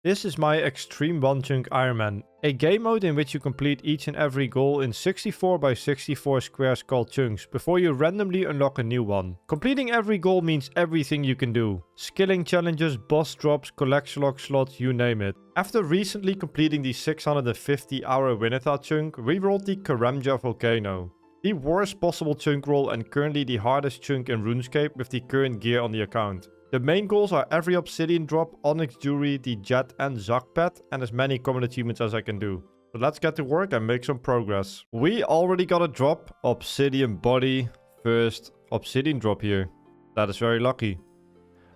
This is my Xtreme Onechunk Ironman, a game mode in which you complete each and every goal in 64 by 64 squares called chunks before you randomly unlock a new one. Completing every goal means everything you can do. Skilling challenges, boss drops, collection log slots, you name it. After recently completing the 650 hour Wintertha chunk, we rolled the Kourend volcano. The worst possible chunk roll and currently the hardest chunk in RuneScape with the current gear on the account. The main goals are every obsidian drop, onyx jewelry, the jet and Zak pet, and as many common achievements as I can do. So let's get to work and make some progress. We already got a drop, obsidian body, first obsidian drop here. That is very lucky.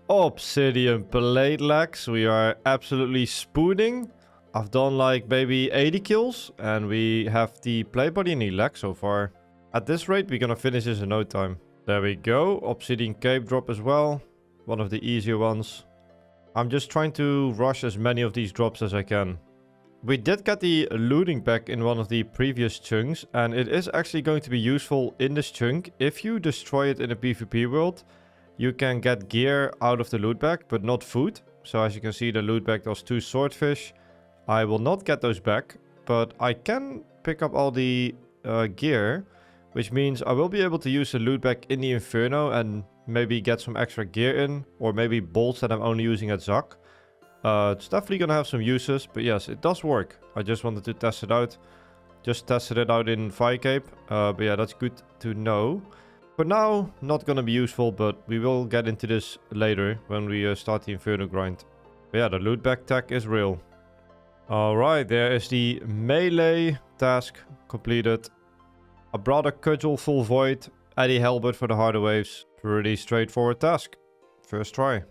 Obsidian blade legs, we are absolutely spooning. I've done like maybe 80 kills and we have the blade body and the leg so far. At this rate we're gonna finish this in no time. There we go, obsidian cape drop as well. One of the easier ones. I'm just trying to rush as many of these drops as I can. We did get the looting pack in one of the previous chunks, and it is actually going to be useful in this chunk. If you destroy it in a PvP world, you can get gear out of the loot bag, but not food. So as you can see, the loot bag does 2 swordfish. I will not get those back, but I can pick up all the gear, which means I will be able to use the loot bag in the Inferno and maybe get some extra gear in, or maybe bolts that I'm only using at Zak. It's definitely gonna have some uses, but yes, it does work. I just wanted to test it out. Just tested it out in Firecape, but yeah, that's good to know. For now, not gonna be useful, but we will get into this later when we start the Inferno grind. But yeah, the loot bag tech is real. Alright, there is the melee task completed. I brought a cudgel full void, Eddie Halbert for the harder waves. Pretty straightforward task. First try.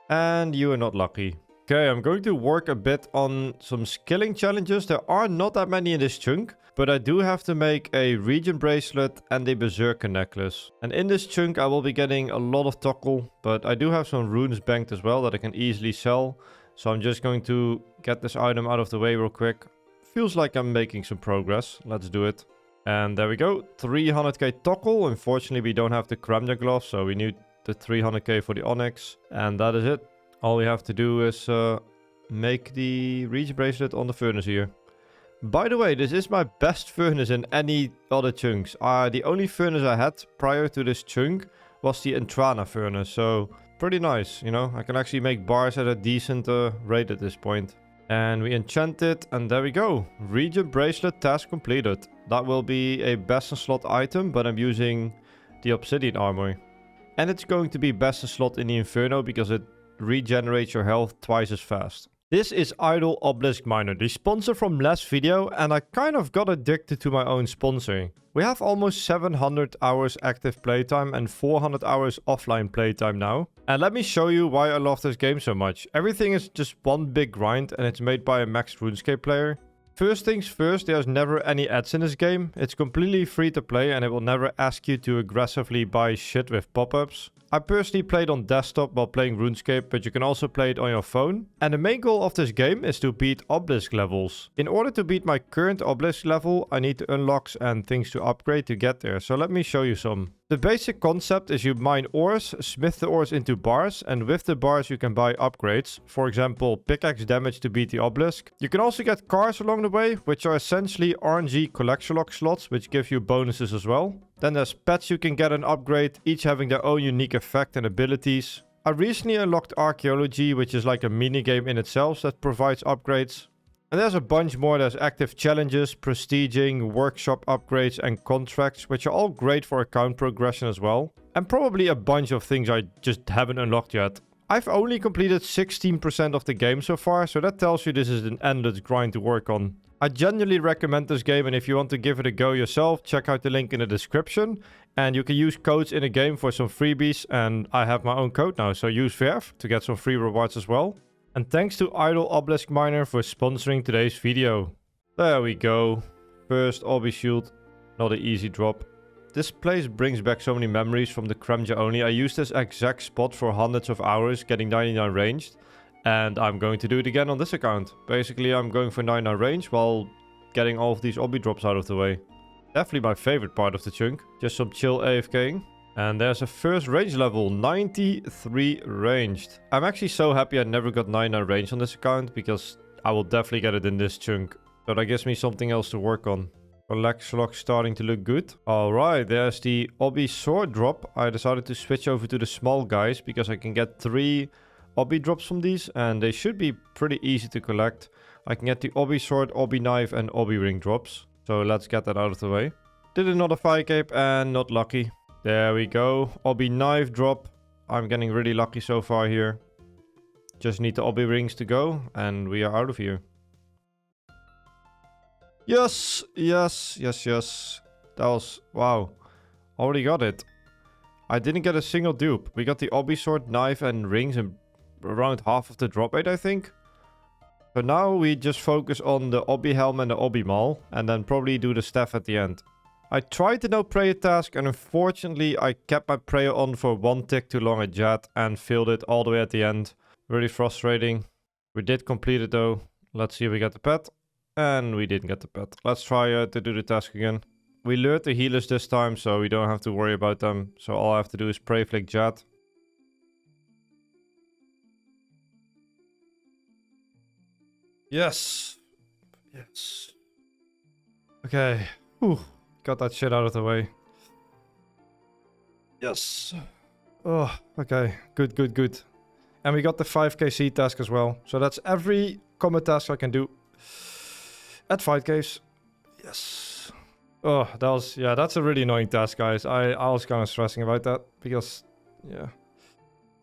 And you are not lucky. Okay, I'm going to work a bit on some skilling challenges. There are not that many in this chunk, but I do have to make a region bracelet and a berserker necklace. And in this chunk I will be getting a lot of toggle, but I do have some runes banked as well that I can easily sell. So I'm just going to get this item out of the way real quick. Feels like I'm making some progress. Let's do it. And there we go, 300k toggle. Unfortunately, we don't have the Kourend gloves, so we need the 300k for the onyx. And that is it. All we have to do is make the reach bracelet on the furnace here. By the way, this is my best furnace in any other chunks. The only furnace I had prior to this chunk was the Entrana furnace. So pretty nice, you know. I can actually make bars at a decent rate at this point. And we enchant it, and there we go. Region bracelet task completed. That will be a best in slot item, but I'm using the obsidian armor. And it's going to be best in slot in the Inferno because it regenerates your health twice as fast. This is Idle Obelisk Miner, the sponsor from last video, and I kind of got addicted to my own sponsoring. We have almost 700 hours active playtime and 400 hours offline playtime now. And let me show you why I love this game so much. Everything is just one big grind and it's made by a maxed RuneScape player. First things first, there's never any ads in this game. It's completely free to play and it will never ask you to aggressively buy shit with pop-ups. I personally played on desktop while playing RuneScape, but you can also play it on your phone. And the main goal of this game is to beat obelisk levels. In order to beat my current obelisk level, I need unlocks and things to upgrade to get there. So let me show you some. The basic concept is you mine ores, smith the ores into bars, and with the bars you can buy upgrades. For example, pickaxe damage to beat the obelisk. You can also get cars along the way, which are essentially RNG collection log slots, which give you bonuses as well. Then there's pets you can get an upgrade, each having their own unique effect and abilities. I recently unlocked archaeology, which is like a minigame in itself that provides upgrades. And there's a bunch more. There's active challenges, prestiging, workshop upgrades and contracts, which are all great for account progression as well. And probably a bunch of things I just haven't unlocked yet. I've only completed 16% of the game so far, so that tells you this is an endless grind to work on. I genuinely recommend this game, and if you want to give it a go yourself, check out the link in the description. And you can use codes in the game for some freebies, and I have my own code now, so use Verf to get some free rewards as well. And thanks to Idle Obelisk Miner for sponsoring today's video. There we go. First obby shield, not an easy drop. This place brings back so many memories from the Kourend only. I used this exact spot for hundreds of hours, getting 99 ranged. And I'm going to do it again on this account. Basically, I'm going for 99 range while getting all of these obby drops out of the way. Definitely my favorite part of the chunk. Just some chill AFKing. And there's a first range level, 93 ranged. I'm actually so happy I never got 99 range on this account, because I will definitely get it in this chunk. So that gives me something else to work on. Collect lock starting to look good. Alright, there's the obby sword drop. I decided to switch over to the small guys, because I can get 3 obby drops from these, and they should be pretty easy to collect. I can get the obby sword, obby knife, and obby ring drops. So let's get that out of the way. Did another fire cape and not lucky. There we go. Obby knife drop. I'm getting really lucky so far here. Just need the obby rings to go, and we are out of here. Yes, yes, yes, yes. That was, wow. Already got it. I didn't get a single dupe. We got the obby sword, knife, and rings in around half of the drop rate, I think. So now we just focus on the obby helm and the obby maul, and then probably do the staff at the end. I tried the no prayer task, and unfortunately I kept my prayer on for 1 tick too long at Jet and failed it all the way at the end. Really frustrating. We did complete it though. Let's see if we get the pet. And we didn't get the pet. Let's try to do the task again. We lured the healers this time, so we don't have to worry about them. So all I have to do is pray flick Jet. Yes. Yes. Okay. Whew. Got that shit out of the way. Yes. Oh, okay. Good, good, good. And we got the 5k seed task as well. So that's every combat task I can do at fight caves. Yes. Oh, that was, yeah, that's a really annoying task, guys. I was kind of stressing about that because, yeah,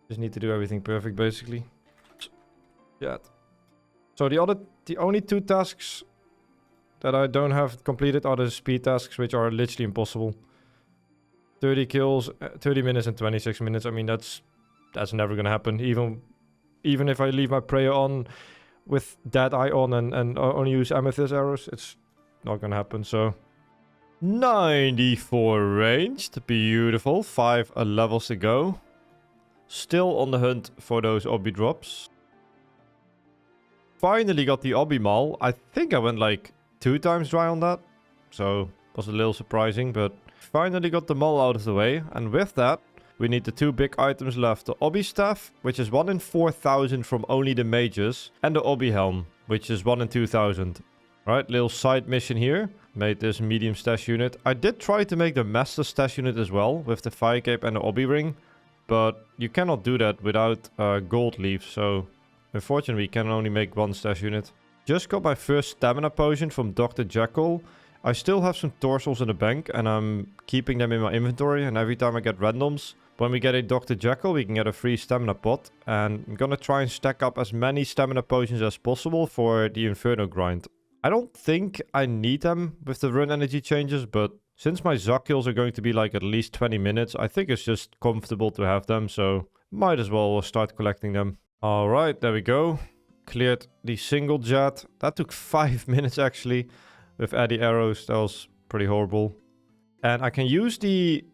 just need to do everything perfect, basically. Yeah. So the only 2 tasks that I don't have completed are the speed tasks, which are literally impossible. 30 kills, 30 minutes and 26 minutes. I mean, that's never gonna happen. Even if I leave my prayer on with Dead Eye on and only use amethyst arrows, it's not gonna happen. So 94 ranged, beautiful. 5 levels to go. Still on the hunt for those obby drops. Finally got the obby maul. I think I went like 2 times dry on that, so was a little surprising, but finally got the maul out of the way. And with that, we need the 2 big items left. The obby staff, which is 1 in 4,000 from only the mages, and the obby helm, which is 1 in 2,000. Right, little side mission here. Made this medium stash unit. I did try to make the master stash unit as well, with the fire cape and the obby ring, but you cannot do that without gold leaf, so unfortunately we can only make 1 stash unit. Just got my first stamina potion from Dr. Jekyll. I still have some torsos in the bank, and I'm keeping them in my inventory, and every time I get randoms, when we get a Dr. Jekyll, we can get a free stamina pot, and I'm gonna try and stack up as many stamina potions as possible for the Inferno grind. I don't think I need them with the run energy changes, but since my Zac kills are going to be like at least 20 minutes, I think it's just comfortable to have them, so might as well start collecting them. Alright, there we go. Cleared the single jet. That took 5 minutes actually with Addy arrows. That was pretty horrible. And I can use the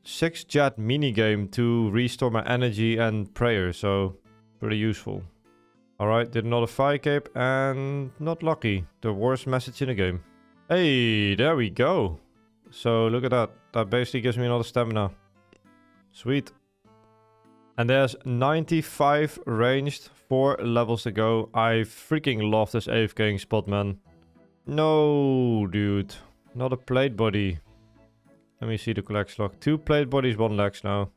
6 jet minigame to restore my energy and prayer, so pretty useful. Alright, did another fire cape and not lucky. The worst message in the game. Hey, there we go. So look at that. That basically gives me another stamina. Sweet. And there's 95 ranged, 4 levels to go. I freaking love this AFKing spot, man. No, dude. Not a plate body. Let me see the collection log. 2 plate bodies, 1 legs now.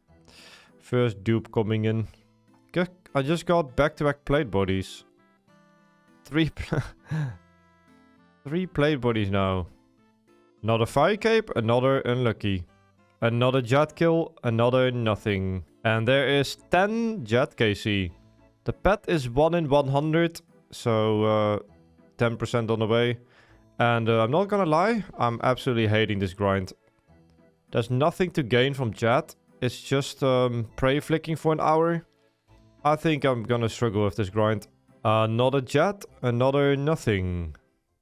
First dupe coming in. I just got back-to-back plate bodies. 3 plate bodies now. Another fire cape, another unlucky. Another jet kill, another nothing. And there is 10 jet KC. The pet is 1 in 100, so 10% on the way. And I'm not gonna lie, I'm absolutely hating this grind. There's nothing to gain from jet. It's just prey flicking for an hour. I think I'm gonna struggle with this grind. Another jet, another nothing.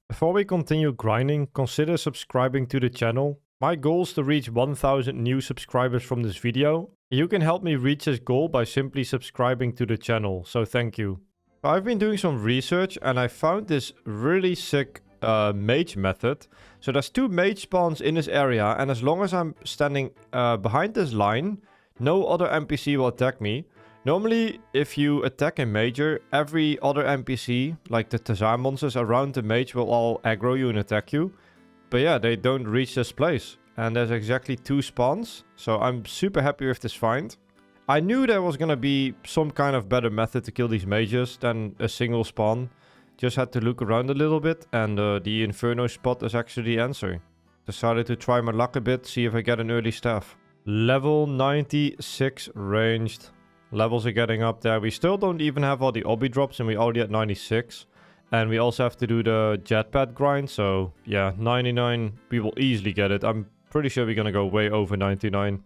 Before we continue grinding, consider subscribing to the channel. My goal is to reach 1000 new subscribers from this video. You can help me reach this goal by simply subscribing to the channel, so thank you. I've been doing some research and I found this really sick mage method. So there's 2 mage spawns in this area, and as long as I'm standing behind this line, no other NPC will attack me. Normally, if you attack a major, every other NPC, like the Tazar monsters around the mage, will all aggro you and attack you. But yeah, they don't reach this place. And there's exactly 2 spawns, so I'm super happy with this find. I knew there was gonna be some kind of better method to kill these mages than a single spawn. Just had to look around a little bit, and the Inferno spot is actually the answer. Decided to try my luck a bit, see if I get an early staff. Level 96 ranged. Levels are getting up there. We still don't even have all the obby drops, and we're already at 96. And we also have to do the jetpad grind, so yeah, 99, we will easily get it. I'm pretty sure we're gonna go way over 99.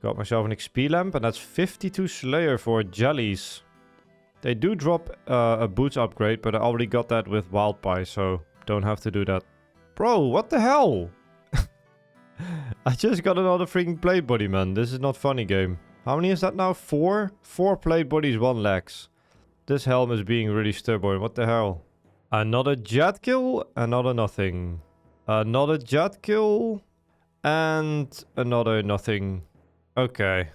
Got myself an XP lamp, and that's 52 Slayer for jellies. They do drop a boots upgrade, but I already got that with Wild Pie, so don't have to do that. Bro, what the hell? I just got another freaking plate body, man. This is not funny, game. How many is that now? 4? 4 plate bodies, 1 legs. This helm is being really stubborn. What the hell? Another jet kill, another nothing. Another jet kill, and another nothing. Okay.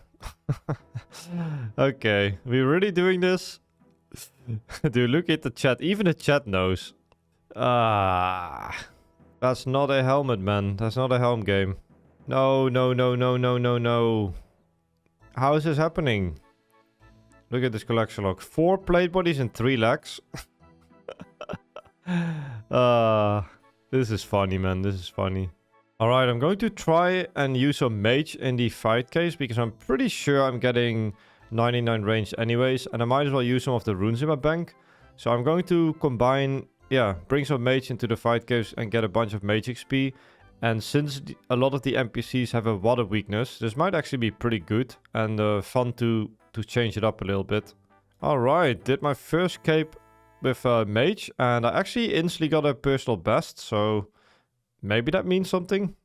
Okay. We're really doing this? Dude, look at the chat. Even the chat knows. That's not a helmet, man. That's not a helm game. No, no, no, no, no, no, no. How is this happening? Look at this collection log. 4 plate bodies and 3 legs. This is funny, man. This is funny. Alright, I'm going to try and use some mage in the fight case, because I'm pretty sure I'm getting 99 range anyways, and I might as well use some of the runes in my bank. So I'm going to combine, bring some mage into the fight caves and get a bunch of mage XP. And since a lot of the NPCs have a water weakness, this might actually be pretty good and fun to change it up a little bit. Alright, did my first cape with mage, and I actually instantly got a personal best, so maybe that means something.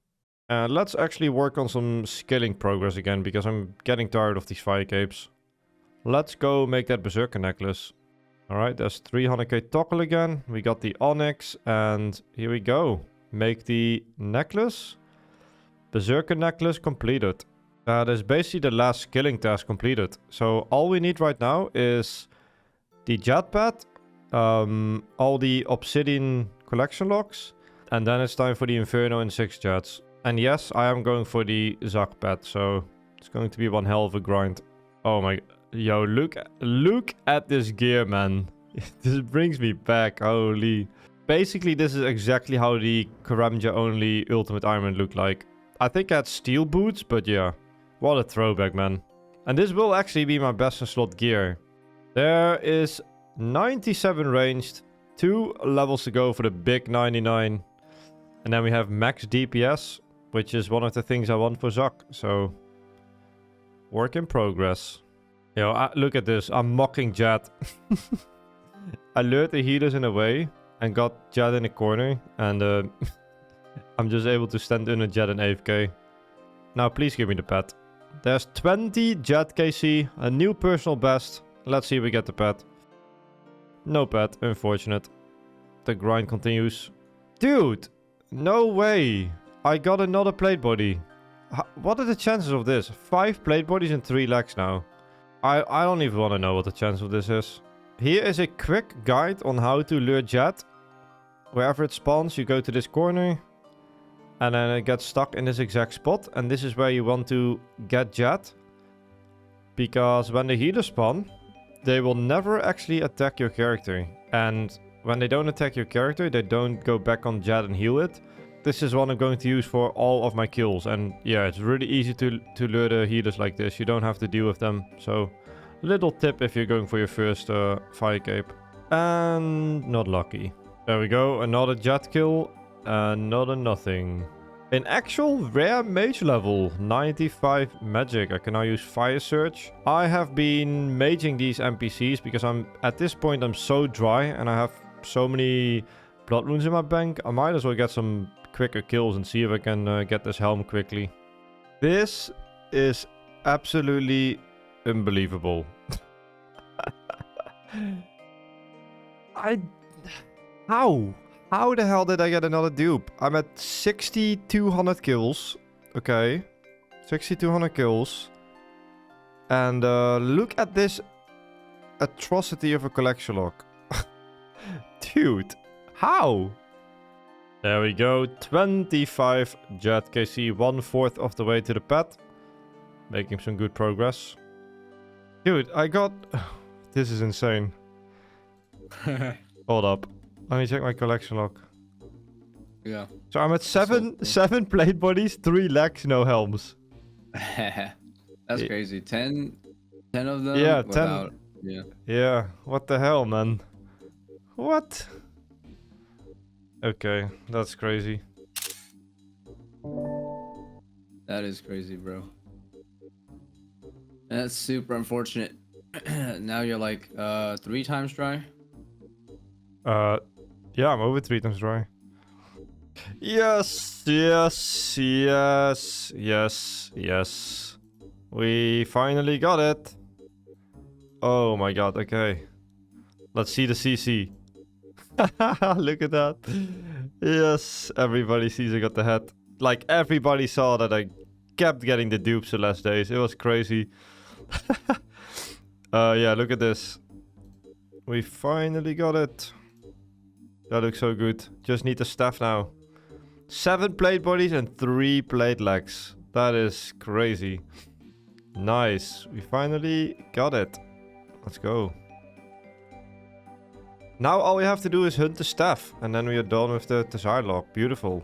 Let's actually work on some skilling progress again, because I'm getting tired of these fire capes. Let's go make that Berserker necklace. Alright, there's 300k toggle again. We got the onyx, and here we go. Make the necklace. Berserker necklace completed. That is basically the last skilling task completed. So all we need right now is the jetpad, all the obsidian collection logs, and then it's time for the Inferno and 6 jets. And yes, I am going for the Zak pad, so it's going to be one hell of a grind. Oh my... Yo, look at this gear, man. This brings me back, holy... Basically, this is exactly how the Karamja only Ultimate Ironman looked like. I think I had steel boots, but yeah. What a throwback, man. And this will actually be my best in slot gear. There is 97 ranged. 2 levels to go for the big 99. And then we have max DPS, which is one of the things I want for Zak. So, work in progress. Yo, look at this. I'm mocking Jad. I lured the healers in a way and got Jad in a corner, and I'm just able to stand in a Jad and AFK. Now please give me the pet. There's 20 Jad KC, a new personal best. Let's see if we get the pet. No pet, unfortunate. The grind continues. Dude, no way. I got another plate body. What are the chances of this? 5 plate bodies and 3 legs now. I don't even want to know what the chance of this is. Here is a quick guide on how to lure Jad. Wherever it spawns, you go to this corner. And then it gets stuck in this exact spot. And this is where you want to get Jad. Because when the healers spawn, they will never actually attack your character. And when they don't attack your character, they don't go back on Jad and heal it. This is what I'm going to use for all of my kills. And yeah, it's really easy to lure the healers like this. You don't have to deal with them. So, little tip if you're going for your first fire cape. And not lucky. There we go, another Jad kill, another nothing. In actual rare mage level, 95 magic. I can now use Fire Surge. I have been maging these NPCs because at this point I'm so dry and I have so many blood runes in my bank. I might as well get some quicker kills and see if I can get this helm quickly. This is absolutely unbelievable. How? How the hell did I get another dupe? I'm at 6,200 kills. Okay. 6,200 kills. And look at this atrocity of a collection log. Dude, how? There we go. 25 Jet KC, 1/4 of the way to the pet. Making some good progress. Dude, I got... This is insane. Hold up. Let me check my collection log. Yeah. So I'm at seven plate bodies, 3 legs, no helms. That's crazy. 10 of them? Yeah, without, 10. Yeah. Yeah, what the hell, man? What? Okay, that's crazy. That is crazy, bro. And that's super unfortunate. Now you're like 3 times dry? Yeah, I'm over 3 times dry. Yes, yes, yes, yes, yes. We finally got it. Oh my god, okay. Let's see the CC. Look at that. Yes, everybody sees I got the head. Like, everybody saw that I kept getting the dupes the last days. It was crazy. Yeah, look at this. We finally got it. That looks so good. Just need the staff now. 7 plate bodies and 3 plate legs. That is crazy. Nice. We finally got it. Let's go. Now all we have to do is hunt the staff. And then we are done with the desire log. Beautiful.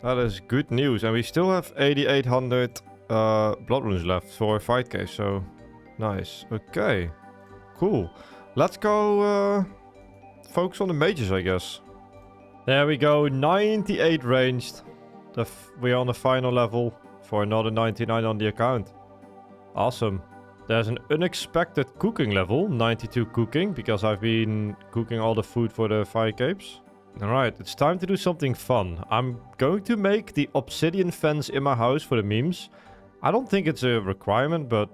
That is good news. And we still have 8,800 blood runes left for fight case. So, nice. Okay. Cool. Let's go focus on the mages, I guess. There we go. 98 ranged. We're on the final level for another 99 on the account. Awesome. There's an unexpected cooking level, 92 cooking, because I've been cooking all the food for the fire capes. Alright, it's time to do something fun. I'm going to make the obsidian fence in my house for the memes. I don't think it's a requirement, but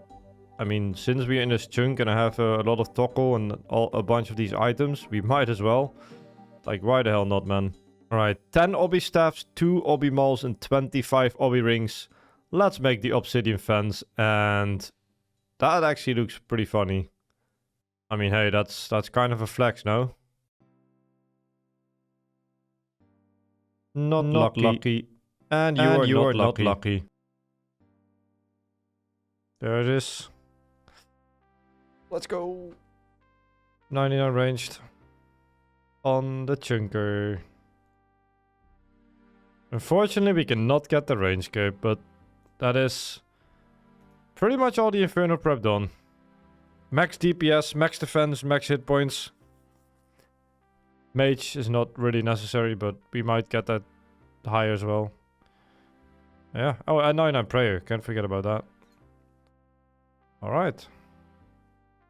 I mean, since we're in this chunk and I have a lot of toggle and a bunch of these items, we might as well. Like, why the hell not, man? Alright, 10 obby staffs, 2 obby mauls, and 25 obby rings. Let's make the obsidian fence, and that actually looks pretty funny. I mean, hey, that's kind of a flex, no? Not lucky. And you are not lucky. There it is. Let's go. 99 ranged. On the chunker. Unfortunately, we cannot get the runescape, but that is pretty much all the Inferno prep done. Max DPS, max defense, max hit points. Mage is not really necessary, but we might get that higher as well. Yeah. Oh, and 99 prayer. Can't forget about that. Alright.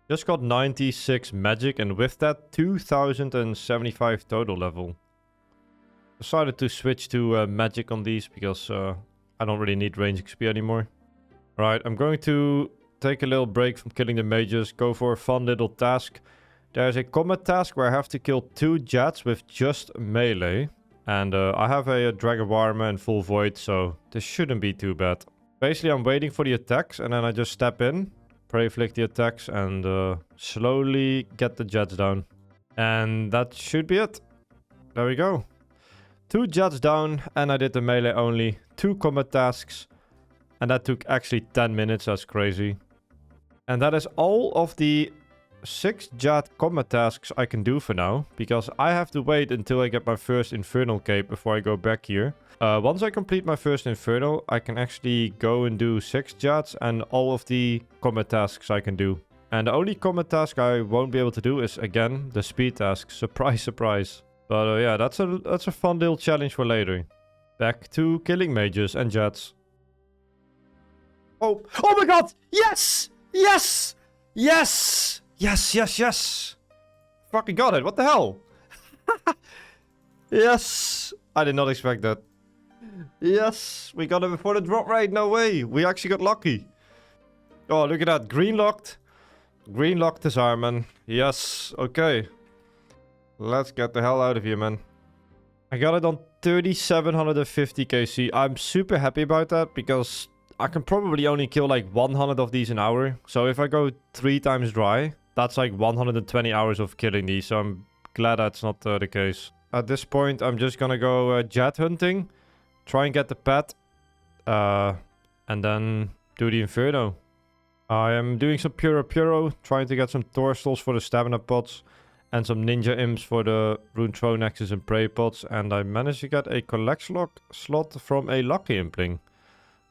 Just got 96 magic, and with that, 2075 total level. Decided to switch to magic on these because I don't really need range XP anymore. Right, I'm going to take a little break from killing the mages, go for a fun little task. There's a combat task where I have to kill 2 jets with just melee. And I have a Dragon Warhammer and full void, so this shouldn't be too bad. Basically, I'm waiting for the attacks, and then I just step in, prey flick the attacks, and slowly get the jets down. And that should be it. There we go. 2 jets down, and I did the melee only. 2 combat tasks. And that took actually 10 minutes, that's crazy. And that is all of the 6 jet combat tasks I can do for now. Because I have to wait until I get my first Infernal Cape before I go back here. Once I complete my first Infernal, I can actually go and do 6 jets and all of the combat tasks I can do. And the only combat task I won't be able to do is, again, the speed task. Surprise, surprise. But yeah, that's a fun little challenge for later. Back to killing mages and jets. Oh my god! Yes! Yes! Yes! Yes, yes, yes! Fucking got it, what the hell? Yes! I did not expect that. Yes! We got it before the drop rate, no way! We actually got lucky. Oh, look at that, green locked. Green locked disarmament. Yes, okay. Let's get the hell out of here, man. I got it on 3750 kc. I'm super happy about that because I can probably only kill like 100 of these an hour. So if I go 3 times dry, that's like 120 hours of killing these. So I'm glad that's not the case. At this point, I'm just gonna go jet hunting. Try and get the pet. And then do the Inferno. I am doing some Puro, trying to get some Torstals for the stamina pots. And some Ninja Imps for the Rune Thronexes and Prey pots. And I managed to get a collect slot from a Lucky Impling.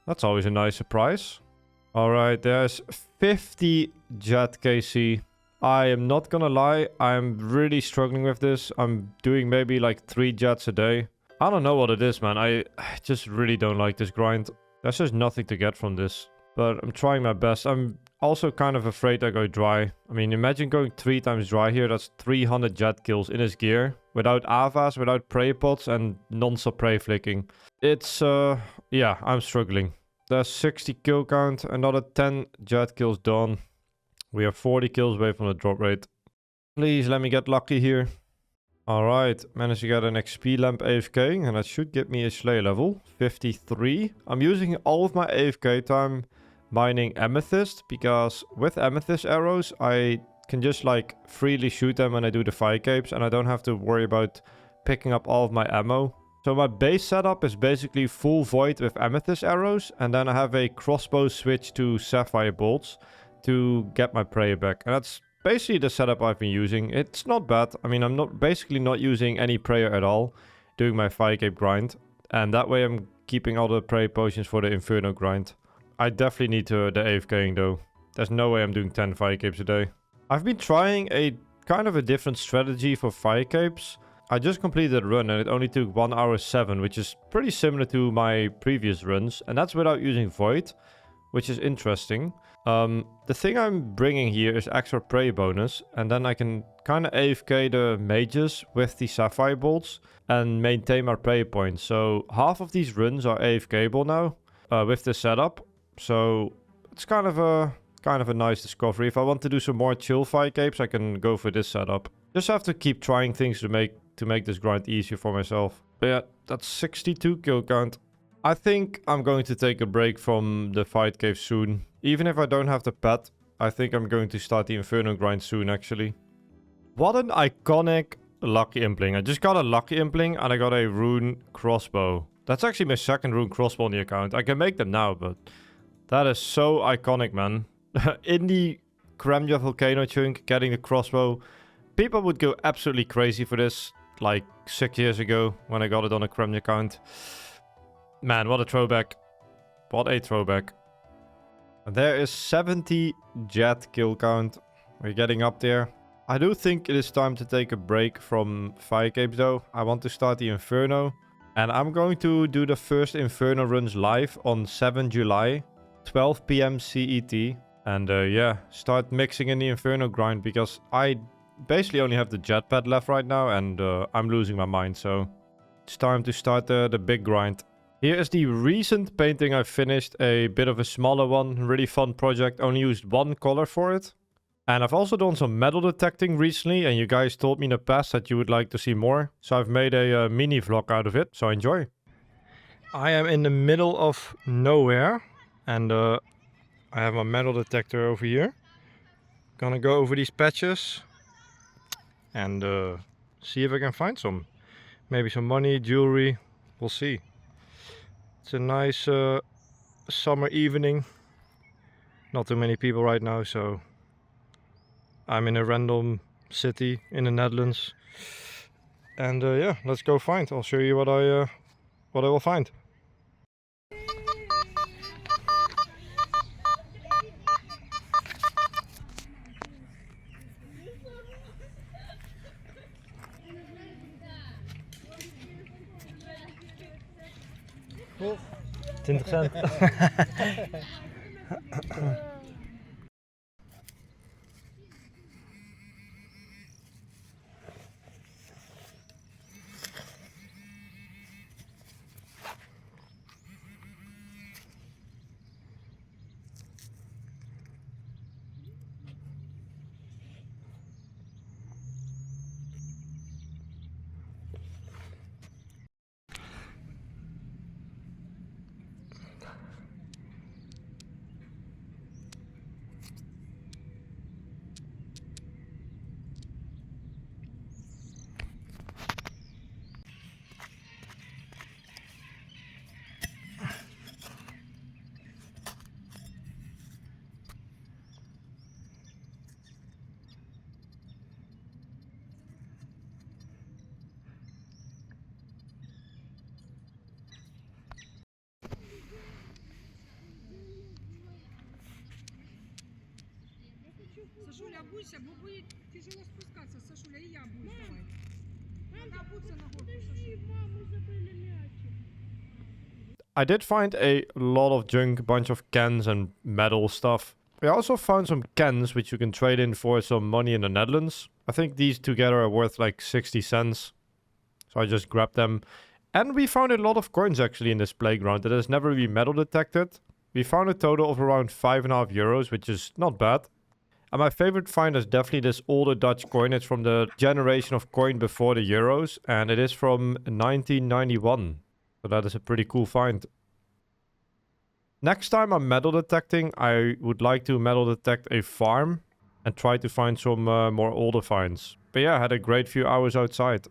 That's always a nice surprise. Alright, there's 50 jet KC. I am not gonna lie, I'm really struggling with this. I'm doing maybe like 3 jets a day. I don't know what it is, man. I just really don't like this grind. There's just nothing to get from this. But I'm trying my best. I'm also kind of afraid I go dry. I mean, imagine going 3 times dry here. That's 300 jet kills in his gear. Without Avas, without prey pots, and non-stop prey flicking. It's, yeah, I'm struggling. There's 60 kill count. Another 10 jet kills done. We are 40 kills away from the drop rate. Please let me get lucky here. Alright, managed to get an XP lamp AFK. And that should get me a Slay level. 53. I'm using all of my AFK time mining amethyst, because with amethyst arrows I can just like freely shoot them when I do the fire capes, and I don't have to worry about picking up all of my ammo. So my base setup is basically full void with amethyst arrows, and then I have a crossbow switch to sapphire bolts to get my prey back. And that's basically the setup I've been using. It's not bad. I mean, I'm basically not using any prayer at all doing my fire cape grind, and that way I'm keeping all the prey potions for the Inferno grind. I definitely need the AFKing though. There's no way I'm doing 10 fire capes a day. I've been trying a kind of a different strategy for fire capes. I just completed a run and it only took 1 hour 7, which is pretty similar to my previous runs. And that's without using Void, which is interesting. The thing I'm bringing here is extra prey bonus. And then I can kind of AFK the mages with the sapphire bolts and maintain my prey points. So half of these runs are AFKable now with this setup. So it's kind of a nice discovery. If I want to do some more chill fire capes, I can go for this setup. Just have to keep trying things to make this grind easier for myself. But yeah, that's 62 kill count. I think I'm going to take a break from the fight cave soon. Even if I don't have the pet, I think I'm going to start the Inferno grind soon actually. What an iconic Lucky Impling. I just got a Lucky Impling and I got a Rune Crossbow. That's actually my second Rune Crossbow on the account. I can make them now, but that is so iconic, man. In the Kremja Volcano chunk, getting the crossbow. People would go absolutely crazy for this, like 6 years ago when I got it on a Kremja account. Man, what a throwback. What a throwback. There is 70 jet kill count. We're getting up there. I do think it is time to take a break from fire capes though. I want to start the Inferno. And I'm going to do the first Inferno runs live on 7 July, 12 PM CET. And yeah, start mixing in the Inferno grind, because I basically only have the jetpad left right now and I'm losing my mind. So it's time to start the big grind. Here is the recent painting I finished, a bit of a smaller one, really fun project, only used one color for it. And I've also done some metal detecting recently, and you guys told me in the past that you would like to see more. So I've made a mini vlog out of it, so enjoy. I am in the middle of nowhere, and I have my metal detector over here. Gonna go over these patches and see if I can find some. Maybe some money, jewelry, we'll see. It's a nice summer evening. Not too many people right now, so I'm in a random city in the Netherlands. And yeah, let's go find. I'll show you what I will find. Cool. 20 cent. Сашуля, обуйся, бо будет тяжело спускаться. Сашуля, и я обуюсь, давай. Надо обуться на горку, Сашуля. Маму забыли мячик. I did find a lot of junk, a bunch of cans and metal stuff. I also found some cans which you can trade in for some money in the Netherlands. I think these together are worth like 60 cents. So I just grabbed them. And we found a lot of coins actually in this playground that has never been metal detected. We found a total of around 5.5 euros, which is not bad. And my favorite find is definitely this older Dutch coin. It's from the generation of coin before the euros. And it is from 1991. So that is a pretty cool find. Next time I'm metal detecting, I would like to metal detect a farm and try to find some more older finds. But yeah, I had a great few hours outside.